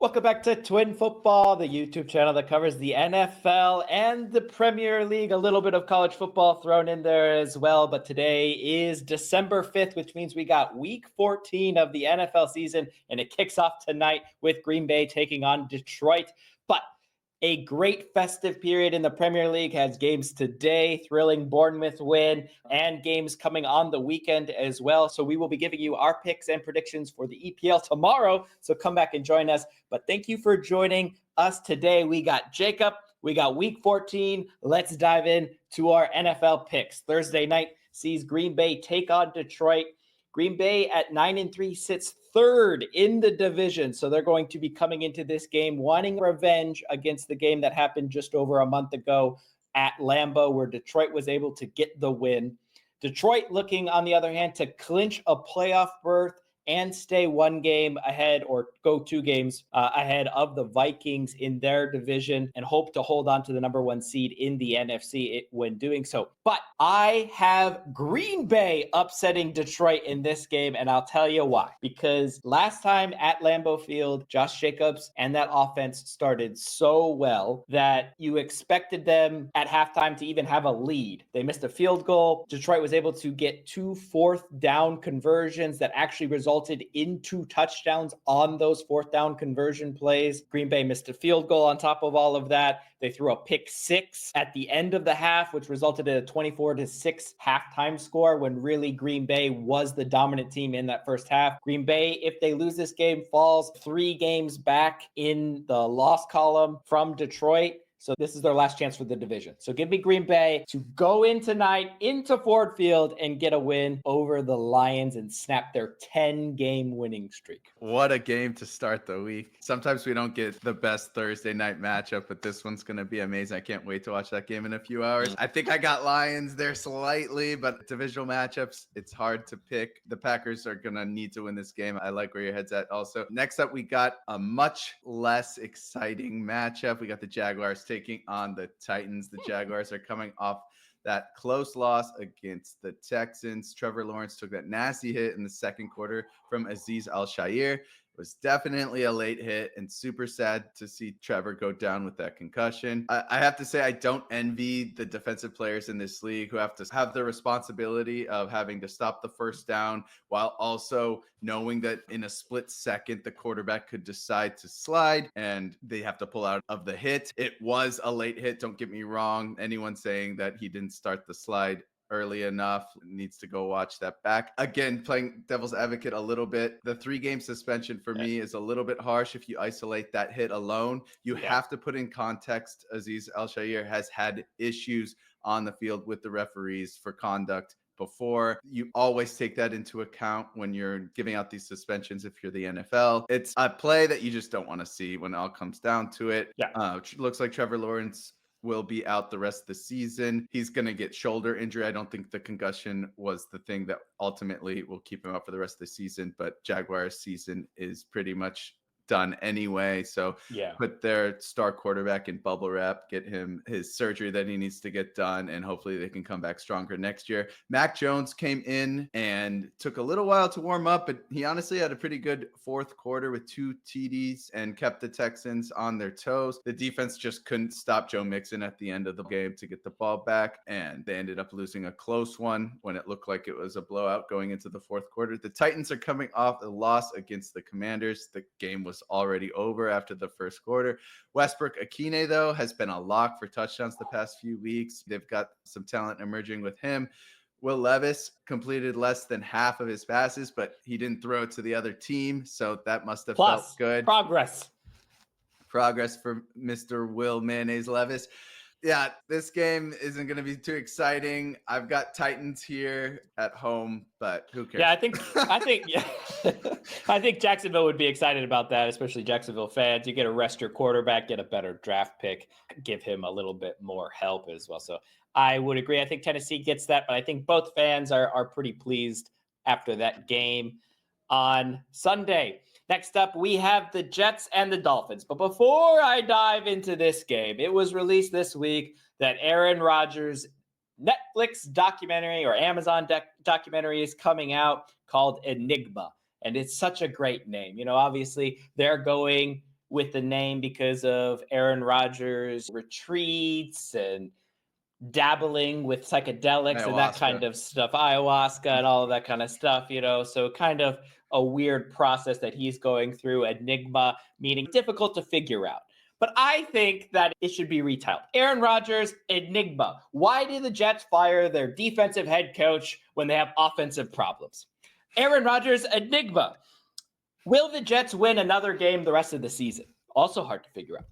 Welcome back to Twin Football, the YouTube channel that covers the NFL and the Premier League. A little bit of college football thrown in there as well. But today is December 5th, which means we got week 14 of the NFL season, and it kicks off tonight with Green Bay taking on Detroit. But a great festive period in the Premier League has games today, thrilling Bournemouth win, and games coming on the weekend as well. So we will be giving you our picks and predictions for the EPL tomorrow. So come back and join us. But thank you for joining us today. We got Jacob. We got week 14. Let's dive in to our NFL picks. Thursday night sees Green Bay take on Detroit. Green Bay at 9-3 sits third in the division. So they're going to be coming into this game wanting revenge against the game that happened just over a month ago at Lambeau, where Detroit was able to get the win. Detroit looking, on the other hand, to clinch a playoff berth and stay one game ahead or go two games ahead of the Vikings in their division and hope to hold on to the number one seed in the NFC when doing so. But I have Green Bay upsetting Detroit in this game, and I'll tell you why. Because last time at Lambeau Field, Josh Jacobs and that offense started so well that you expected them at halftime to even have a lead. They missed a field goal. Detroit was able to get 2 fourth down conversions that actually resulted in 2 touchdowns on those fourth down conversion plays. Green Bay missed a field goal on top of all of that. They threw a pick 6 at the end of the half, which resulted in a 24-6 halftime score when really Green Bay was the dominant team in that first half. Green Bay, if they lose this game, falls 3 games back in the loss column from Detroit. So this is their last chance for the division. So give me Green Bay to go in tonight into Ford Field and get a win over the Lions and snap their 10-game winning streak. What a game to start the week. Sometimes we don't get the best Thursday night matchup, but this one's going to be amazing. I can't wait to watch that game in a few hours. I think I got Lions there slightly, but divisional matchups, it's hard to pick. The Packers are going to need to win this game. I like where your head's at also. Next up, we got a much less exciting matchup. We got the Jaguars taking on the Titans. The Jaguars are coming off that close loss against the Texans. Trevor Lawrence took that nasty hit in the second quarter from Azeez Al-Shaair. It was definitely a late hit and super sad to see Trevor go down with that concussion. I have to say, I don't envy the defensive players in this league who have to have the responsibility of having to stop the first down while also knowing that in a split second, the quarterback could decide to slide and they have to pull out of the hit. It was a late hit. Don't get me wrong. Anyone saying that he didn't start the slide early enough needs to go watch that back. Again, playing devil's advocate a little bit, the 3-game suspension for me is a little bit harsh if you isolate that hit alone. You have to put in context, Azeez Al-Shaair has had issues on the field with the referees for conduct before. You always take that into account when you're giving out these suspensions if you're the NFL. It's a play that you just don't want to see when it all comes down to it. Looks like Trevor Lawrence will be out the rest of the season. He's going to get shoulder injury. I don't think the concussion was the thing that ultimately will keep him out for the rest of the season, but Jaguars season is pretty much done anyway. So put their star quarterback in bubble wrap, get him his surgery that he needs to get done, and hopefully they can come back stronger next year. Mac Jones came in and took a little while to warm up, but he honestly had a pretty good fourth quarter with 2 TDs and kept the Texans on their toes. The defense just couldn't stop Joe Mixon at the end of the game to get the ball back, and they ended up losing a close one when it looked like it was a blowout going into the fourth quarter. The Titans are coming off a loss against the Commanders. The game was already over after the first quarter. Westbrook-Akine, though, has been a lock for touchdowns the past few weeks. They've got some talent emerging with him. Will Levis completed less than half of his passes, but he didn't throw it to the other team, so that must have felt good. Progress For Mr. Will Mayonnaise Levis. Yeah, this game isn't going to be too exciting. I've got Titans here at home, but who cares? Yeah, I think Jacksonville would be excited about that, especially Jacksonville fans. You get to rest your quarterback, get a better draft pick, give him a little bit more help as well. So I would agree. I think Tennessee gets that, but I think both fans are pretty pleased after that game on Sunday. Next up, we have the Jets and the Dolphins. But before I dive into this game, it was released this week that Aaron Rodgers' Netflix documentary or Amazon documentary is coming out called Enigma. And it's such a great name. You know, obviously they're going with the name because of Aaron Rodgers' retreats and dabbling with psychedelics and that kind Ayahuasca. of stuff, ayahuasca and all of that kind of stuff, so kind of a weird process that he's going through. Enigma, meaning difficult to figure out. But I think that it should be retitled Aaron Rodgers Enigma. Why did the Jets fire their defensive head coach when they have offensive problems? Aaron Rodgers Enigma. Will the Jets win another game the rest of the season? Also hard to figure out.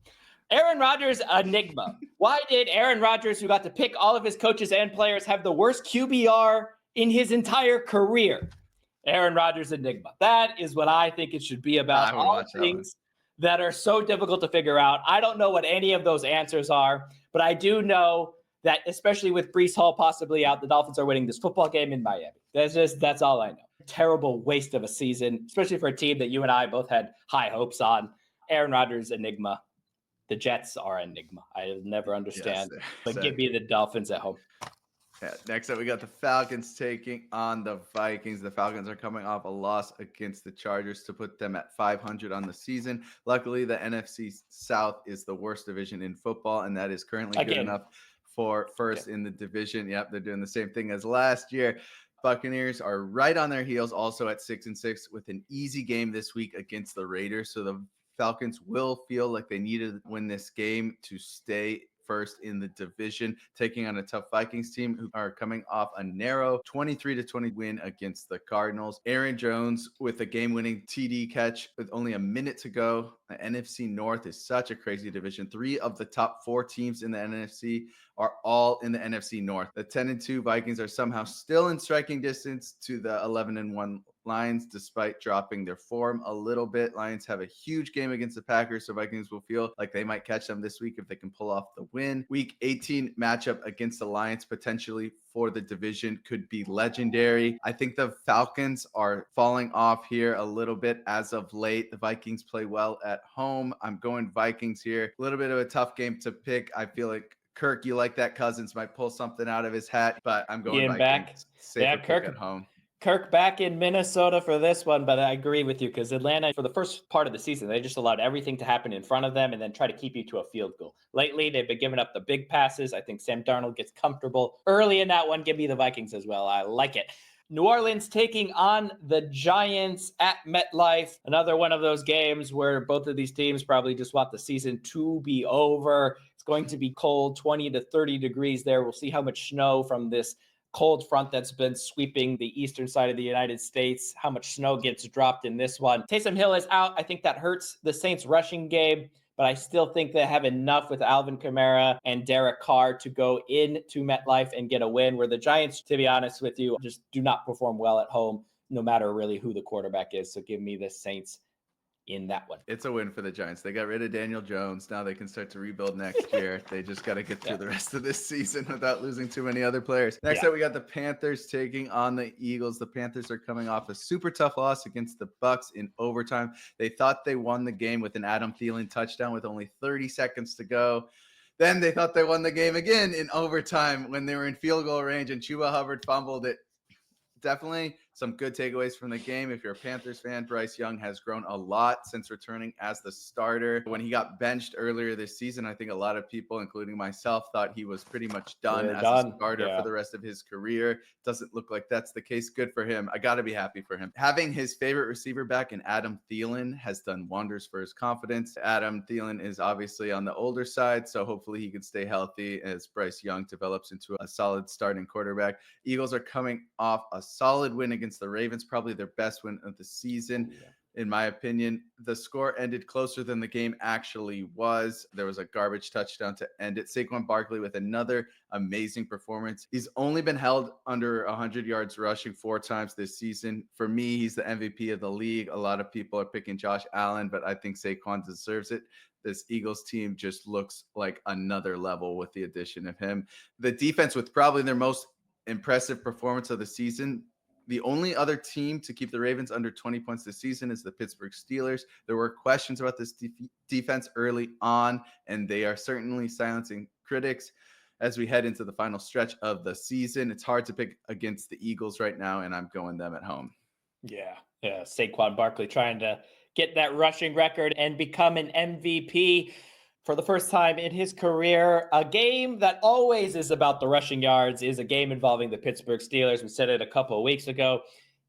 Aaron Rodgers enigma. Why did Aaron Rodgers, who got to pick all of his coaches and players, have the worst QBR in his entire career? Aaron Rodgers enigma. That is what I think it should be about. I would All watch that one. things that are so difficult to figure out. I don't know what any of those answers are, but I do know that, especially with Breece Hall possibly out, the Dolphins are winning this football game in Miami. That's all I know. Terrible waste of a season, especially for a team that you and I both had high hopes on. Aaron Rodgers enigma. The Jets are enigma. I never understand. Yes, but give me the Dolphins at home. Yeah, next up, we got the Falcons taking on the Vikings. The Falcons are coming off a loss against the Chargers to put them at 500 on the season. Luckily, the NFC South is the worst division in football, and that is currently good enough for first in the division. Yep, they're doing the same thing as last year. Buccaneers are right on their heels, also at 6-6, with an easy game this week against the Raiders. So the Falcons will feel like they needed to win this game to stay first in the division, taking on a tough Vikings team who are coming off a narrow 23-20 win against the Cardinals. Aaron Jones with a game-winning TD catch with only a minute to go. The NFC North is such a crazy division. 3 of the top 4 teams in the NFC are all in the NFC North. The 10-2 Vikings are somehow still in striking distance to the 11-1 Lions, despite dropping their form a little bit. Lions have a huge game against the Packers, so Vikings will feel like they might catch them this week if they can pull off the win. Week 18 matchup against the Lions, potentially for the division, could be legendary. I think the Falcons are falling off here a little bit as of late. The Vikings play well at home. I'm going Vikings here. A little bit of a tough game to pick. I feel like Kirk, you like that Cousins might pull something out of his hat, but I'm going Vikings. Back. Safer pick at home. Kirk back in Minnesota for this one, but I agree with you because Atlanta, for the first part of the season, they just allowed everything to happen in front of them and then try to keep you to a field goal. Lately, they've been giving up the big passes. I think Sam Darnold gets comfortable early in that one. Give me the Vikings as well. I like it. New Orleans taking on the Giants at MetLife. Another one of those games where both of these teams probably just want the season to be over. It's going to be cold, 20 to 30 degrees there. We'll see how much snow from this cold front that's been sweeping the eastern side of the United States, how much snow gets dropped in this one. Taysom Hill is out. I think that hurts the Saints rushing game, but I still think they have enough with Alvin Kamara and Derek Carr to go into MetLife and get a win, where the Giants, to be honest with you, just do not perform well at home, no matter really who the quarterback is. So give me the Saints in that one. It's a win for the Giants. They got rid of Daniel Jones. Now they can start to rebuild next year. They just got to get through the rest of this season without losing too many other players. Next up, we got the Panthers taking on the Eagles. The Panthers are coming off a super tough loss against the Bucks in overtime. They thought they won the game with an Adam Thielen touchdown with only 30 seconds to go. Then they thought they won the game again in overtime when they were in field goal range and Chuba Hubbard fumbled it. Definitely some good takeaways from the game. If you're a Panthers fan, Bryce Young has grown a lot since returning as the starter. When he got benched earlier this season, I think a lot of people, including myself, thought he was pretty much done as a starter for the rest of his career. Doesn't look like that's the case. Good for him. I got to be happy for him. Having his favorite receiver back in Adam Thielen has done wonders for his confidence. Adam Thielen is obviously on the older side, so hopefully he can stay healthy as Bryce Young develops into a solid starting quarterback. Eagles are coming off a solid win against the Ravens, probably their best win of the season. In my opinion, the score ended closer than the game actually was. There was a garbage touchdown to end it. Saquon Barkley with another amazing performance. He's only been held under 100 yards rushing 4 times this season. For me, he's the MVP of the league. A lot of people are picking Josh Allen, but I think Saquon deserves it. This Eagles team just looks like another level with the addition of him. The defense with probably their most impressive performance of the season. The only other team to keep the Ravens under 20 points this season is the Pittsburgh Steelers. There were questions about this defense early on, and they are certainly silencing critics as we head into the final stretch of the season. It's hard to pick against the Eagles right now, and I'm going them at home. Yeah. Saquon Barkley trying to get that rushing record and become an MVP for the first time in his career. A game that always is about the rushing yards is a game involving the Pittsburgh Steelers. We said it a couple of weeks ago.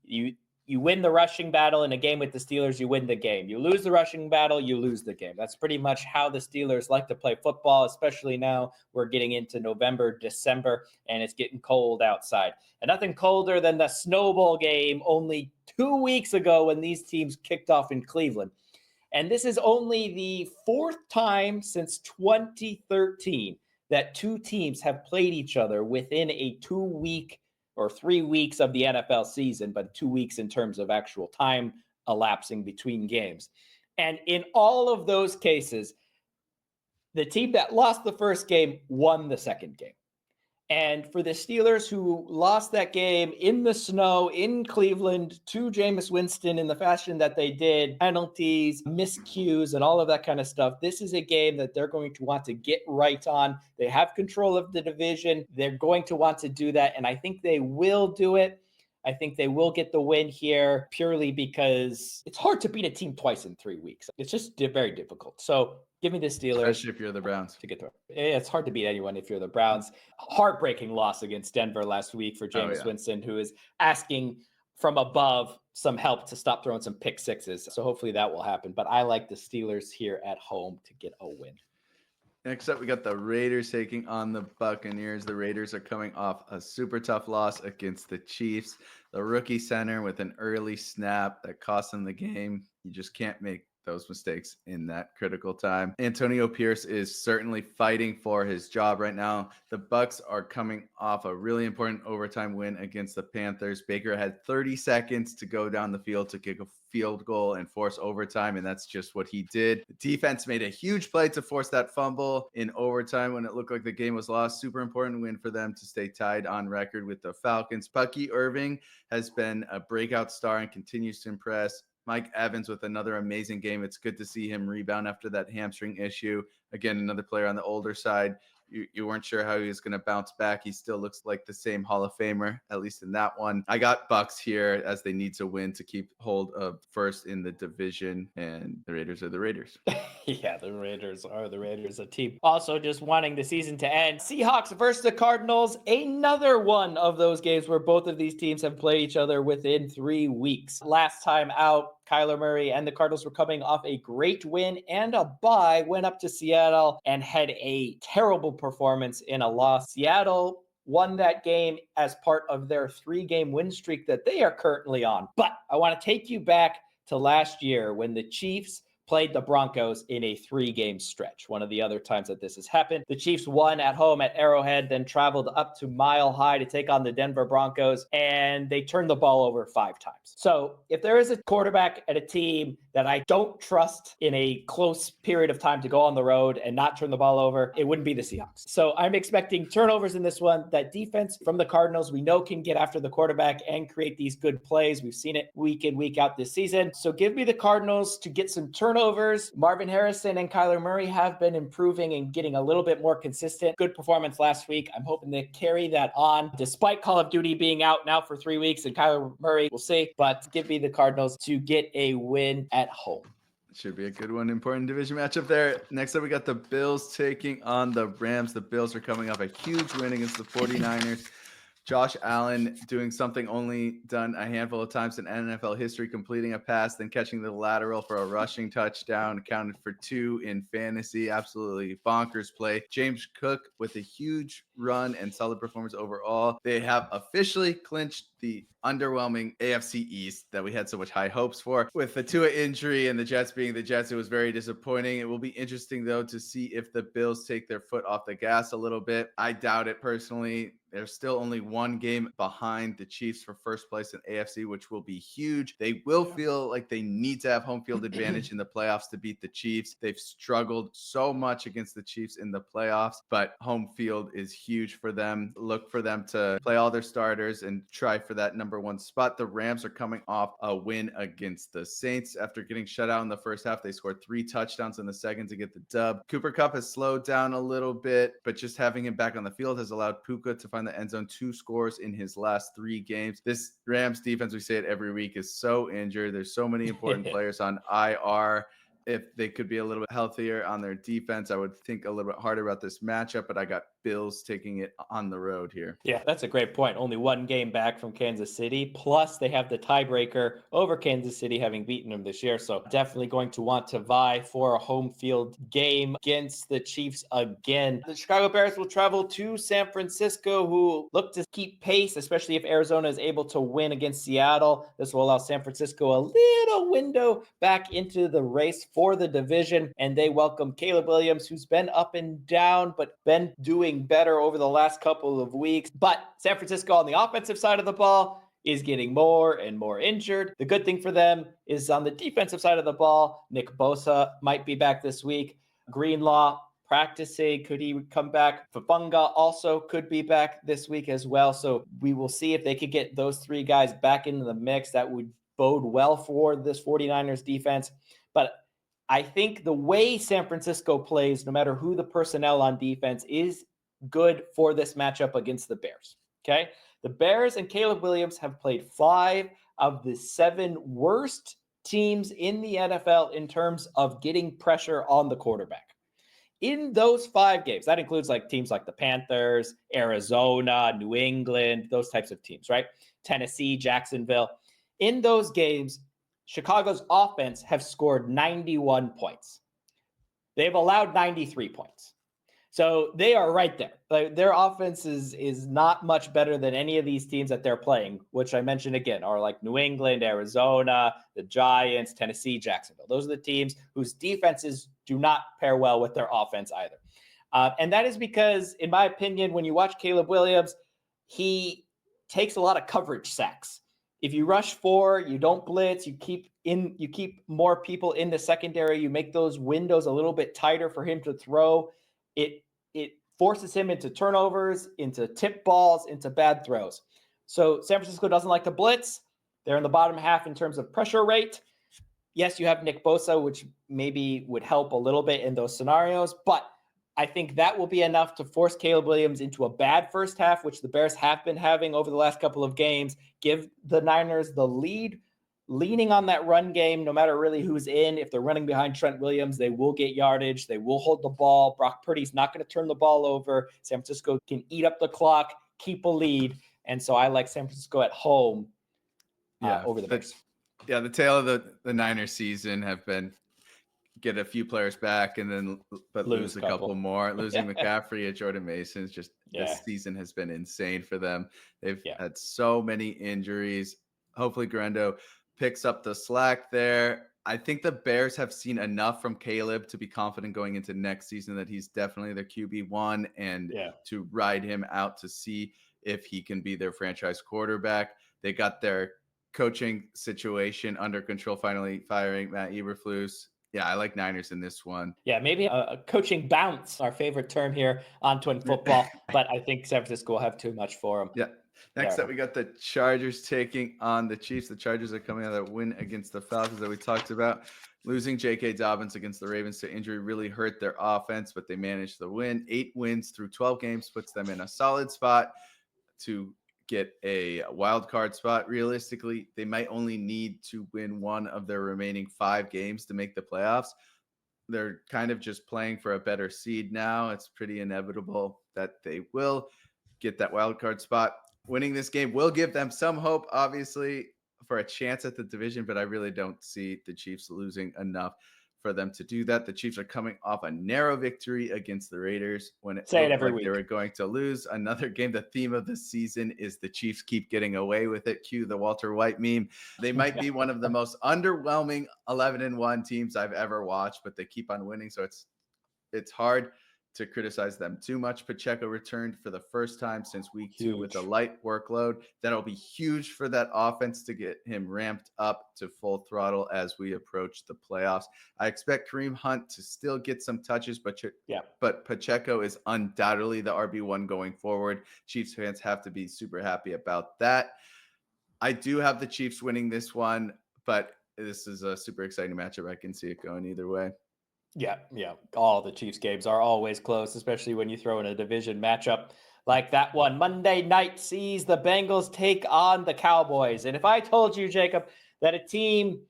You win the rushing battle in a game with the Steelers, you win the game. You lose the rushing battle, you lose the game. That's pretty much how the Steelers like to play football, especially now we're getting into November, December, and it's getting cold outside. And nothing colder than the Snow Bowl game only 2 weeks ago when these teams kicked off in Cleveland. And this is only the fourth time since 2013 that two teams have played each other within a 2-week or 3 weeks of the NFL season, but 2 weeks in terms of actual time elapsing between games. And in all of those cases, the team that lost the first game won the second game. And for the Steelers, who lost that game in the snow in Cleveland to Jameis Winston in the fashion that they did, penalties, miscues, and all of that kind of stuff, this is a game that they're going to want to get right on. They have control of the division. They're going to want to do that, and I think they will do it. I think they will get the win here purely because it's hard to beat a team twice in 3 weeks. It's just very difficult. So give me the Steelers. Especially if you're the Browns. To get through. It's hard to beat anyone if you're the Browns. Heartbreaking loss against Denver last week for Jameis Winston, who is asking from above some help to stop throwing some pick sixes. So hopefully that will happen. But I like the Steelers here at home to get a win. Next up, we got the Raiders taking on the Buccaneers. The Raiders are coming off a super tough loss against the Chiefs. The rookie center with an early snap that cost them the game. You just can't make those mistakes in that critical time. Antonio Pierce is certainly fighting for his job right now. The Bucs are coming off a really important overtime win against the Panthers. Baker had 30 seconds to go down the field to kick a field goal and force overtime, and that's just what he did. The defense made a huge play to force that fumble in overtime when it looked like the game was lost. Super important win for them to stay tied on record with the Falcons. Bucky Irving has been a breakout star and continues to impress. Mike Evans with another amazing game. It's good to see him rebound after that hamstring issue. Again, another player on the older side. You weren't sure how he was going to bounce back. He still looks like the same Hall of Famer, at least in that one. I got Bucks here as they need to win to keep hold of first in the division, and the Raiders are the Raiders. Yeah, the Raiders are the Raiders, a team also just wanting the season to end. Seahawks versus the Cardinals, another one of those games where both of these teams have played each other within 3 weeks. Last time out, Kyler Murray and the Cardinals were coming off a great win and a bye, went up to Seattle and had a terrible performance in a loss. Seattle won that game as part of their 3-game win streak that they are currently on. But I want to take you back to last year when the Chiefs played the Broncos in a 3-game stretch. One of the other times that this has happened. The Chiefs won at home at Arrowhead, then traveled up to Mile High to take on the Denver Broncos, and they turned the ball over 5 times. So if there is a quarterback at a team that I don't trust in a close period of time to go on the road and not turn the ball over, it wouldn't be the Seahawks. So I'm expecting turnovers in this one. That defense from the Cardinals, we know can get after the quarterback and create these good plays. We've seen it week in, week out this season. So give me the Cardinals to get some turnovers. Marvin Harrison and Kyler Murray have been improving and getting a little bit more consistent. Good performance last week. I'm hoping to carry that on despite Call of Duty being out now for 3 weeks and Kyler Murray, we'll see. But give me the Cardinals to get a win at home. Should be a good one. Important division matchup there. Next up, we got the Bills taking on the Rams. The Bills are coming off a huge win against the 49ers. Josh Allen doing something only done a handful of times in NFL history, completing a pass, then catching the lateral for a rushing touchdown, accounted for 2 in fantasy. Absolutely bonkers play. James Cook with a huge run and solid performance overall. They have officially clinched the underwhelming AFC East that we had so much high hopes for. With the Tua injury and the Jets being the Jets, it was very disappointing. It will be interesting, though, to see if the Bills take their foot off the gas a little bit. I doubt it personally. They're still only 1 game behind the Chiefs for first place in AFC, which will be huge. They will feel like they need to have home field advantage in the playoffs to beat the Chiefs. They've struggled so much against the Chiefs in the playoffs, but home field is huge for them. Look for them to play all their starters and try for that number 1 spot. The Rams are coming off a win against the Saints. After getting shut out in the first half, they scored 3 touchdowns in the second to get the dub. Cooper Kupp has slowed down a little bit, but just having him back on the field has allowed Puka to find find the end zone, 2 scores in his last 3 games. This Rams defense, we say it every week, is so injured. There's so many important players on IR. If they could be a little bit healthier on their defense, I would think a little bit harder about this matchup, but I got Bills taking it on the road here. Yeah, that's a great point. Only one game back from Kansas City. Plus, they have the tiebreaker over Kansas City, having beaten them this year. So, definitely going to want to vie for a home field game against the Chiefs again. The Chicago Bears will travel to San Francisco, who look to keep pace, especially if Arizona is able to win against Seattle. This will allow San Francisco a little window back into the race for the division. And they welcome Caleb Williams, who's been up and down, but been doing better over the last couple of weeks. But San Francisco on the offensive side of the ball is getting more and more injured. The good thing for them is on the defensive side of the ball, Nick Bosa might be back this week. Greenlaw practicing. Could he come back? Fafunga also could be back this week as well. So we will see if they could get those 3 guys back into the mix. That would bode well for this 49ers defense. But I think the way San Francisco plays, no matter who the personnel on defense, is good for this matchup against the Bears. Okay. The Bears and Caleb Williams have played 5 of the 7 worst teams in the NFL in terms of getting pressure on the quarterback. In those 5 games, that includes like teams like the Panthers, Arizona, New England, those types of teams, right? Tennessee, Jacksonville. In those games, Chicago's offense have scored 91 points. They've allowed 93 points. So they are right there. Like, their offense is not much better than any of these teams that they're playing, which I mentioned again are like New England, Arizona, the Giants, Tennessee, Jacksonville. Those are the teams whose defenses do not pair well with their offense either. And that is because, in my opinion, when you watch Caleb Williams, he takes a lot of coverage sacks. If you rush 4, you don't blitz, you keep more people in the secondary, you make those windows a little bit tighter for him to throw. It forces him into turnovers, into tip balls, into bad throws. So San Francisco doesn't like to blitz. They're in the bottom half in terms of pressure rate. Yes, you have Nick Bosa, which maybe would help a little bit in those scenarios, but I think that will be enough to force Caleb Williams into a bad first half, which the Bears have been having over the last couple of games, give the Niners the lead, leaning on that run game, no matter really who's in. If they're running behind Trent Williams, they will get yardage. They will hold the ball. Brock Purdy's not going to turn the ball over. San Francisco can eat up the clock, keep a lead. And so I like San Francisco at home over the Bears. Yeah, the tail of the Niners season have been get a few players back and then lose a couple more. Losing McCaffrey and Jordan Mason is just this season has been insane for them. They've had so many injuries. Hopefully Grando picks up the slack there. I think the Bears have seen enough from Caleb to be confident going into next season that he's definitely their QB1 and to ride him out to see if he can be their franchise quarterback. They got their coaching situation under control, finally firing Matt Eberflus. Yeah, I like Niners in this one. Yeah, maybe a coaching bounce, our favorite term here on Twin Football, but I think San Francisco will have too much for them. Yeah. Next up, we got the Chargers taking on the Chiefs. The Chargers are coming out of that win against the Falcons that we talked about. Losing J.K. Dobbins against the Ravens to injury really hurt their offense, but they managed the win. 8 wins through 12 games puts them in a solid spot to get a wild card spot. Realistically, they might only need to win one of their remaining 5 games to make the playoffs. They're kind of just playing for a better seed now. It's pretty inevitable that they will get that wild card spot. Winning this game will give them some hope, obviously, for a chance at the division, but I really don't see the Chiefs losing enough for them to do that. The Chiefs are coming off a narrow victory against the Raiders when it looked like they were going to lose. Another game, the theme of the season is the Chiefs keep getting away with it. Cue the Walter White meme. They might be one of the most underwhelming 11-1 teams I've ever watched, but they keep on winning. So it's hard to criticize them too much. Pacheco returned for the first time since week 2 with a light workload. That'll be huge for that offense to get him ramped up to full throttle as we approach the playoffs. I expect Kareem Hunt to still get some touches, but Pacheco is undoubtedly the RB1 going forward. Chiefs fans have to be super happy about that. I do have the Chiefs winning this one, but this is a super exciting matchup. I can see it going either way. Yeah. All the Chiefs games are always close, especially when you throw in a division matchup. like that one. Monday night sees the Bengals take on the Cowboys. And if I told you, Jacob, that a team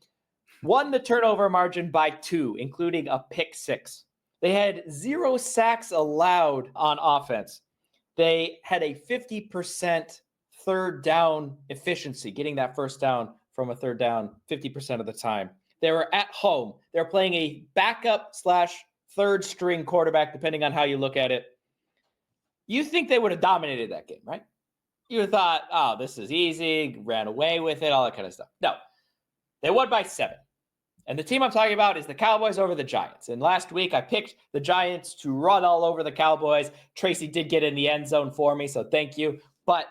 won the turnover margin by 2, including a pick 6, they had 0 sacks allowed on offense. They had a 50% third down efficiency, getting that first down from a third down 50% of the time. They were at home. They're playing a backup / third string quarterback, depending on how you look at it. You think they would have dominated that game, right? You thought, oh, this is easy, ran away with it, all that kind of stuff. No, they won by 7. And the team I'm talking about is the Cowboys over the Giants. And last week, I picked the Giants to run all over the Cowboys. Tracy did get in the end zone for me, so thank you. But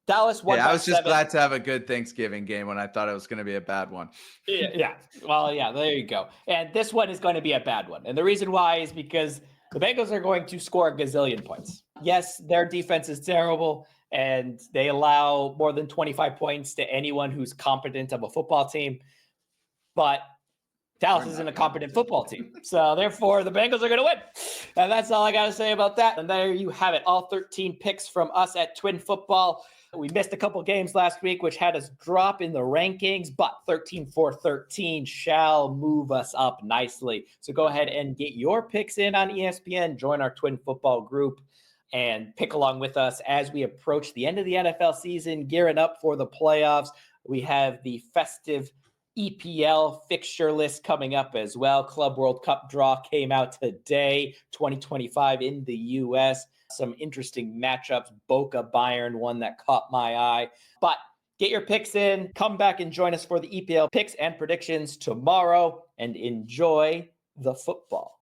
Dallas won by 7. I was just glad to have a good Thanksgiving game when I thought it was going to be a bad one. Yeah. Well, yeah, there you go. And this one is going to be a bad one. And the reason why is because the Bengals are going to score a gazillion points. Yes, their defense is terrible, and they allow more than 25 points to anyone who's competent of a football team. But Dallas isn't a competent football team. So therefore, the Bengals are going to win. And that's all I got to say about that. And there you have it. All 13 picks from us at Twin Football. We missed a couple games last week, which had us drop in the rankings, but 13-4-13 shall move us up nicely. So go ahead and get your picks in on ESPN. Join our Twin Football group and pick along with us as we approach the end of the NFL season, gearing up for the playoffs. We have the festive EPL fixture list coming up as well. Club World Cup draw came out today, 2025 in the U.S. Some interesting matchups. Boca Bayern, one that caught my eye. But get your picks in. Come back and join us for the EPL picks and predictions tomorrow, and enjoy the football.